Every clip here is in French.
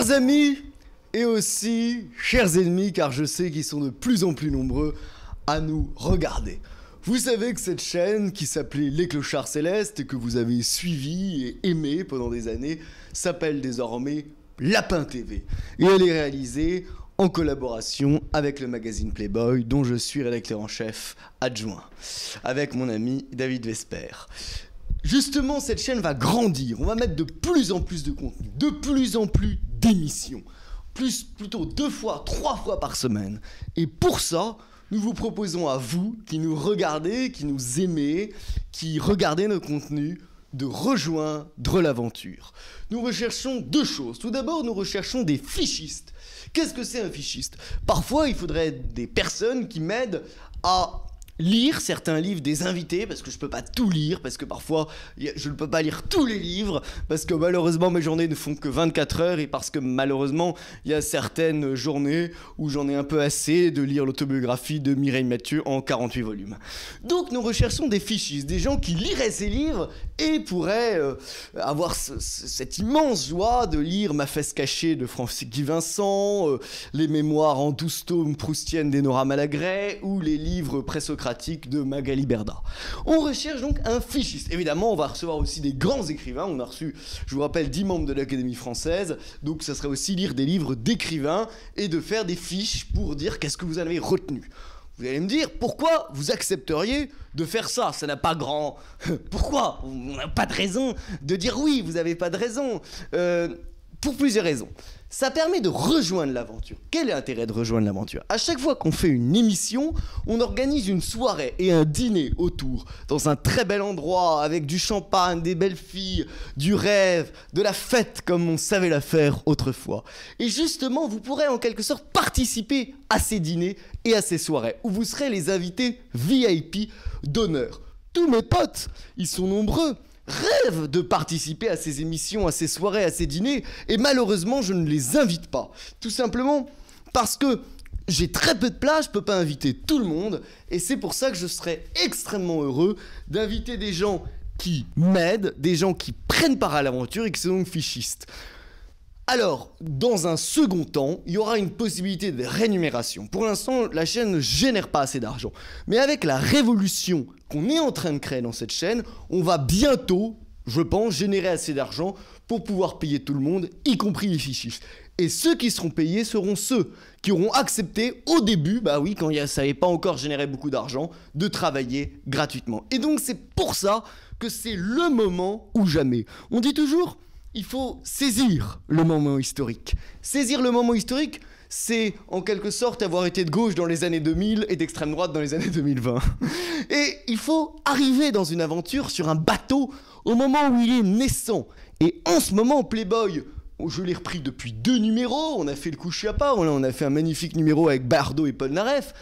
Chers amis, et aussi chers ennemis, car je sais qu'ils sont de plus en plus nombreux à nous regarder. Vous savez que cette chaîne, qui s'appelait Les Clochards Célestes, et que vous avez suivi et aimé pendant des années, s'appelle désormais Lapin TV. Et elle est réalisée en collaboration avec le magazine Playboy, dont je suis rédacteur en chef adjoint, avec mon ami David Vesper. Justement, cette chaîne va grandir, on va mettre de plus en plus de contenu, de plus en plus d'émissions, plutôt 2 fois, 3 fois par semaine. Et pour ça, nous vous proposons à vous, qui nous regardez, qui nous aimez, qui regardez nos contenus, de rejoindre l'aventure. Nous recherchons 2 choses. Tout d'abord, nous recherchons des fichistes. Qu'est-ce que c'est un fichiste? Parfois, il faudrait des personnes qui m'aident à lire certains livres des invités, parce que je peux pas tout lire, parce que parfois je ne peux pas lire tous les livres, parce que malheureusement mes journées ne font que 24 heures, et parce que malheureusement il y a certaines journées où j'en ai un peu assez de lire l'autobiographie de Mireille Mathieu en 48 volumes. Donc nous recherchons des fichistes, des gens qui liraient ces livres et pourraient avoir cette immense joie de lire Ma fesse cachée de Francis-Guy Vincent, les mémoires en 12 tomes proustiennes d'Enora Malagré, ou les livres présocratiques de Magali Berda. On recherche donc un fichiste. Évidemment, on va recevoir aussi des grands écrivains. On a reçu, je vous rappelle, 10 membres de l'Académie française. Donc ça serait aussi lire des livres d'écrivains et de faire des fiches pour dire qu'est-ce que vous en avez retenu. Vous allez me dire, pourquoi vous accepteriez de faire ça? Ça n'a pas grand... Pourquoi? On n'a pas de raison de dire oui, vous n'avez pas de raison. Pour plusieurs raisons. Ça permet de rejoindre l'aventure. Quel est l'intérêt de rejoindre l'aventure? À chaque fois qu'on fait une émission, on organise une soirée et un dîner autour, dans un très bel endroit, avec du champagne, des belles filles, du rêve, de la fête comme on savait la faire autrefois. Et justement, vous pourrez en quelque sorte participer à ces dîners et à ces soirées, où vous serez les invités VIP d'honneur. Tous mes potes, ils sont nombreux, rêvent de participer à ces émissions, à ces soirées, à ces dîners, et malheureusement je ne les invite pas. Tout simplement parce que j'ai très peu de place, je ne peux pas inviter tout le monde, et c'est pour ça que je serais extrêmement heureux d'inviter des gens qui m'aident, des gens qui prennent part à l'aventure et qui sont donc fichistes. Alors, dans un second temps, il y aura une possibilité de rémunération. Pour l'instant, la chaîne ne génère pas assez d'argent. Mais avec la révolution qu'on est en train de créer dans cette chaîne, on va bientôt, je pense, générer assez d'argent pour pouvoir payer tout le monde, y compris les fichistes. Et ceux qui seront payés seront ceux qui auront accepté au début, bah oui, quand ça n'avait pas encore généré beaucoup d'argent, de travailler gratuitement. Et donc c'est pour ça que c'est le moment ou jamais. On dit toujours... Il faut saisir le moment historique. Saisir le moment historique, c'est en quelque sorte avoir été de gauche dans les années 2000 et d'extrême droite dans les années 2020. Et il faut arriver dans une aventure sur un bateau au moment où il est naissant. Et en ce moment, Playboy, je l'ai repris depuis 2 numéros, on a fait le coup chiapa, on a fait un magnifique numéro avec Bardot et Paul Naref.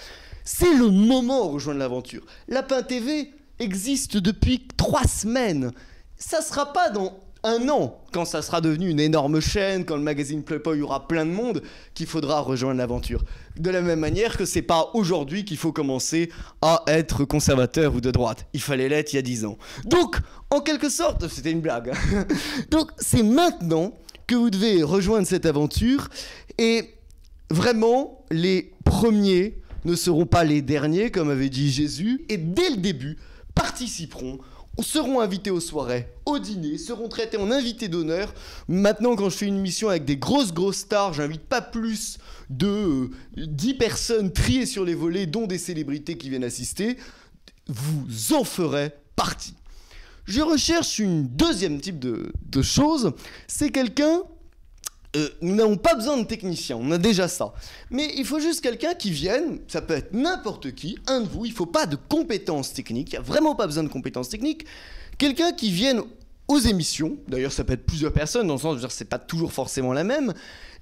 C'est le moment où rejoindre l'aventure. Lapin TV existe depuis 3 semaines. Ça sera pas dans 1 an, quand ça sera devenu une énorme chaîne, quand le magazine Playboy aura plein de monde, qu'il faudra rejoindre l'aventure. De la même manière que c'est pas aujourd'hui qu'il faut commencer à être conservateur ou de droite. Il fallait l'être il y a 10 ans. Donc, en quelque sorte, c'était une blague. Donc, c'est maintenant que vous devez rejoindre cette aventure. Et vraiment, les premiers ne seront pas les derniers, comme avait dit Jésus. Et dès le début, participeront, seront invités aux soirées, au dîner, seront traités en invités d'honneur. Maintenant, quand je fais une émission avec des grosses stars, j'invite pas plus de 10 personnes triées sur les volets, dont des célébrités qui viennent assister. Vous en ferez partie. Je recherche une deuxième type de chose. C'est quelqu'un... nous n'avons pas besoin de technicien, on a déjà ça. Mais il faut juste quelqu'un qui vienne, ça peut être n'importe qui, un de vous, il ne faut pas de compétences techniques, il n'y a vraiment pas besoin de compétences techniques. Quelqu'un qui vienne aux émissions, d'ailleurs ça peut être plusieurs personnes, dans le sens où c'est pas toujours forcément la même,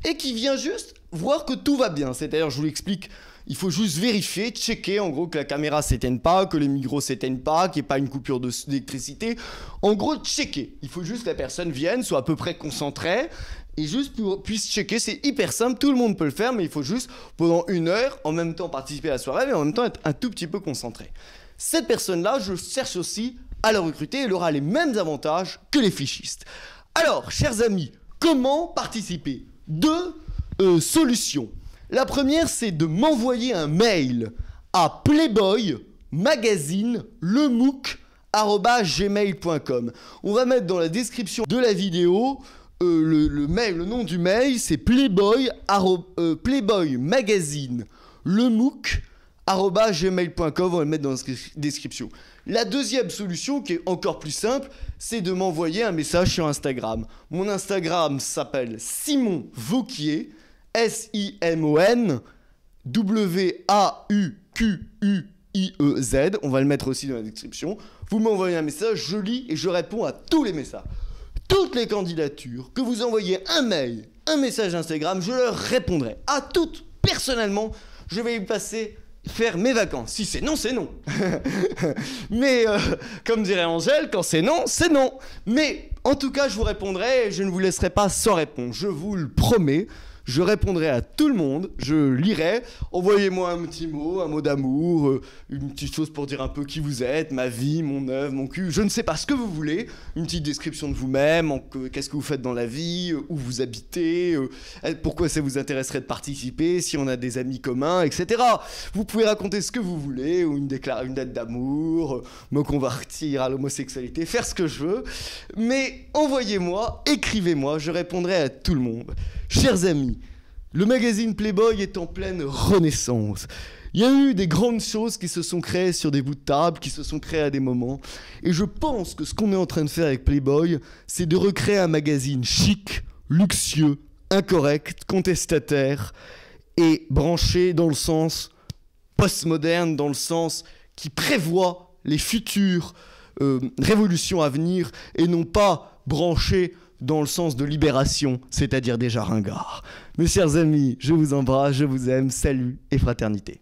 et qui vient juste voir que tout va bien. C'est-à-dire, je vous l'explique, il faut juste vérifier, checker en gros que la caméra ne s'éteigne pas, que les micros ne s'éteignent pas, qu'il n'y ait pas une coupure d'électricité. En gros, checker. Il faut juste que la personne vienne, soit à peu près concentrée, et juste puisse checker. C'est hyper simple, tout le monde peut le faire, mais il faut juste, pendant 1 heure, en même temps participer à la soirée, mais en même temps être un tout petit peu concentré. Cette personne-là, je cherche aussi à la recruter, elle aura les mêmes avantages que les fichistes. Alors, chers amis, comment participer? deux solutions. La première, c'est de m'envoyer un mail à playboymagazine@gmail.com. On va mettre dans la description de la vidéo le mail, le nom du mail, c'est playboymagazine@gmail.com. On va le mettre dans la description. La deuxième solution, qui est encore plus simple, c'est de m'envoyer un message sur Instagram. Mon Instagram s'appelle Simon Vauquier, SIMONWAUQUIEZ. On va le mettre aussi dans la description. Vous m'envoyez un message, je lis et je réponds à tous les messages. Toutes les candidatures, que vous envoyez un mail, un message Instagram, je leur répondrai. À toutes, personnellement, je vais y passer faire mes vacances. Si c'est non, c'est non. Mais comme dirait Angèle, quand c'est non, c'est non. Mais en tout cas, je vous répondrai et je ne vous laisserai pas sans réponse. Je vous le promets. Je répondrai à tout le monde, je lirai. Envoyez-moi un petit mot, un mot d'amour, une petite chose pour dire un peu qui vous êtes, ma vie, mon œuvre, mon cul, je ne sais pas ce que vous voulez. Une petite description de vous-même, qu'est-ce que vous faites dans la vie, où vous habitez, pourquoi ça vous intéresserait de participer, si on a des amis communs, etc. Vous pouvez raconter ce que vous voulez, ou une date d'amour, me convertir à l'homosexualité, faire ce que je veux. Mais envoyez-moi, écrivez-moi, je répondrai à tout le monde. Chers amis, le magazine Playboy est en pleine renaissance. Il y a eu des grandes choses qui se sont créées sur des bouts de table, qui se sont créées à des moments. Et je pense que ce qu'on est en train de faire avec Playboy, c'est de recréer un magazine chic, luxueux, incorrect, contestataire et branché dans le sens postmoderne, dans le sens qui prévoit les futures révolutions à venir et non pas branché dans le sens de libération, c'est-à-dire déjà ringard. Mes chers amis, je vous embrasse, je vous aime, salut et fraternité.